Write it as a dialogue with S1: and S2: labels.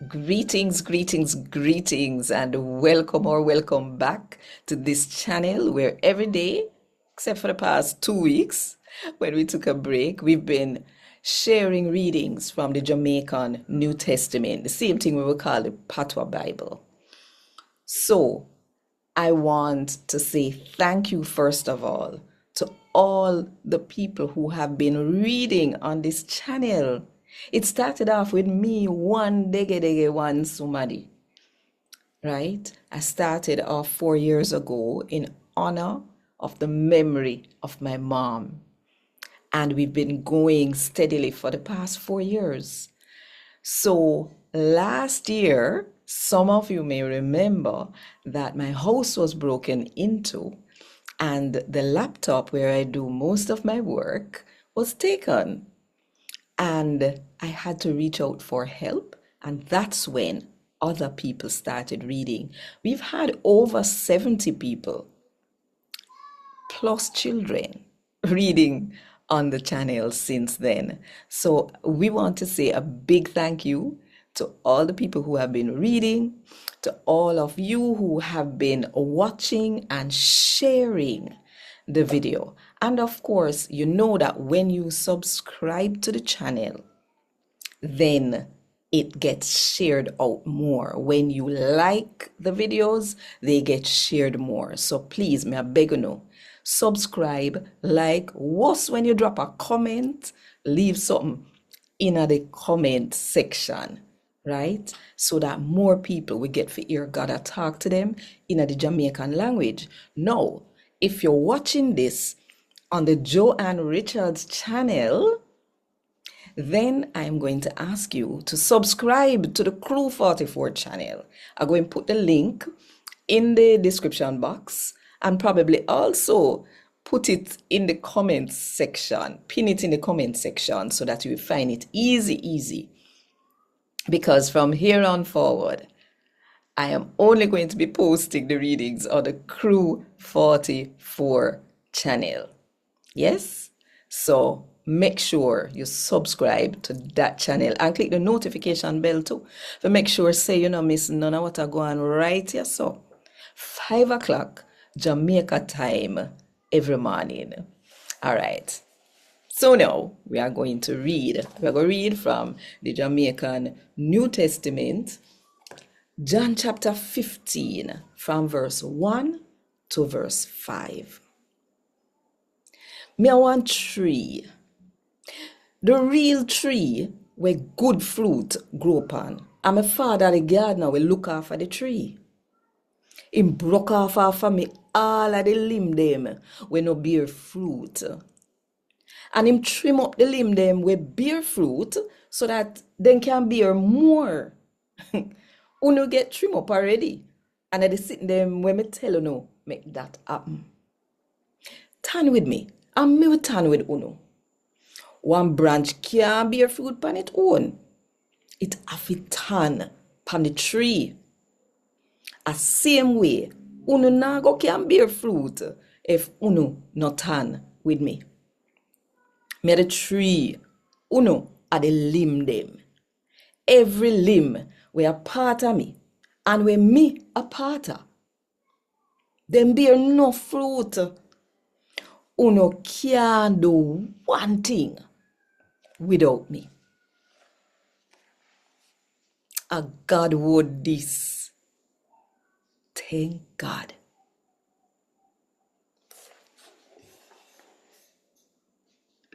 S1: Greetings, greetings, greetings, and welcome or welcome back to this channel where every day, except for the past 2 weeks when we took a break, we've been sharing readings from the Jamaican New Testament, the same thing we will call the Patois Bible. So, I want to say thank you, first of all, to all the people who have been reading on this channel. It started off with me, one dege one somebody, right? I started off 4 years ago in honor of the memory of my mom. And we've been going steadily for the past 4 years. So last year, some of you may remember that my house was broken into and the laptop where I do most of my work was taken. And I had to reach out for help. And that's when other people started reading. We've had over 70 people plus children reading on the channel since then. So we want to say a big thank you to all the people who have been reading, to all of you who have been watching and sharing the video. And of course, you know that when you subscribe to the channel, then it gets shared out more. When you like the videos, they get shared more. So please, may I beg you know, subscribe, like, worse when you drop a comment, leave something in the comment section, right? So that more people will get to hear God talk to them in the Jamaican language. Now, if you're watching this on the Jo-Ann Richards channel, then I'm going to ask you to subscribe to the Crew 44 channel. I'm going to put the link in the description box and probably also put it in the comments section, pin it in the comment section so that you will find it easy. Because from here on forward, I am only going to be posting the readings on the Crew 44 channel. Yes? So make sure you subscribe to that channel and click the notification bell too. To make sure say you don't miss none of what I go on right here. So 5 o'clock Jamaica time every morning. All right. So now we are going to read. We are going to read from the Jamaican New Testament, John chapter 15, from verse 1 to verse 5. Me I want tree. The real tree where good fruit grow upon. And my father the gardener will look after the tree. Him broke off for me all of the limb them when no bear fruit. And him trim up the limb them with bear fruit so that then can bear more. Uno get trim up already. And I dey sit them when me tell you no, make that happen. Turn with me. And me will turn with Uno. One branch can't bear fruit pan its own. It have to turn pan the tree. A same way, Uno nago can bear fruit if Uno not turn with me. Me the tree, Uno are the limb them. Every limb we a part of me, and we me a part of. Them bear no fruit. Uno can't do one thing without me. A God word this. Thank God.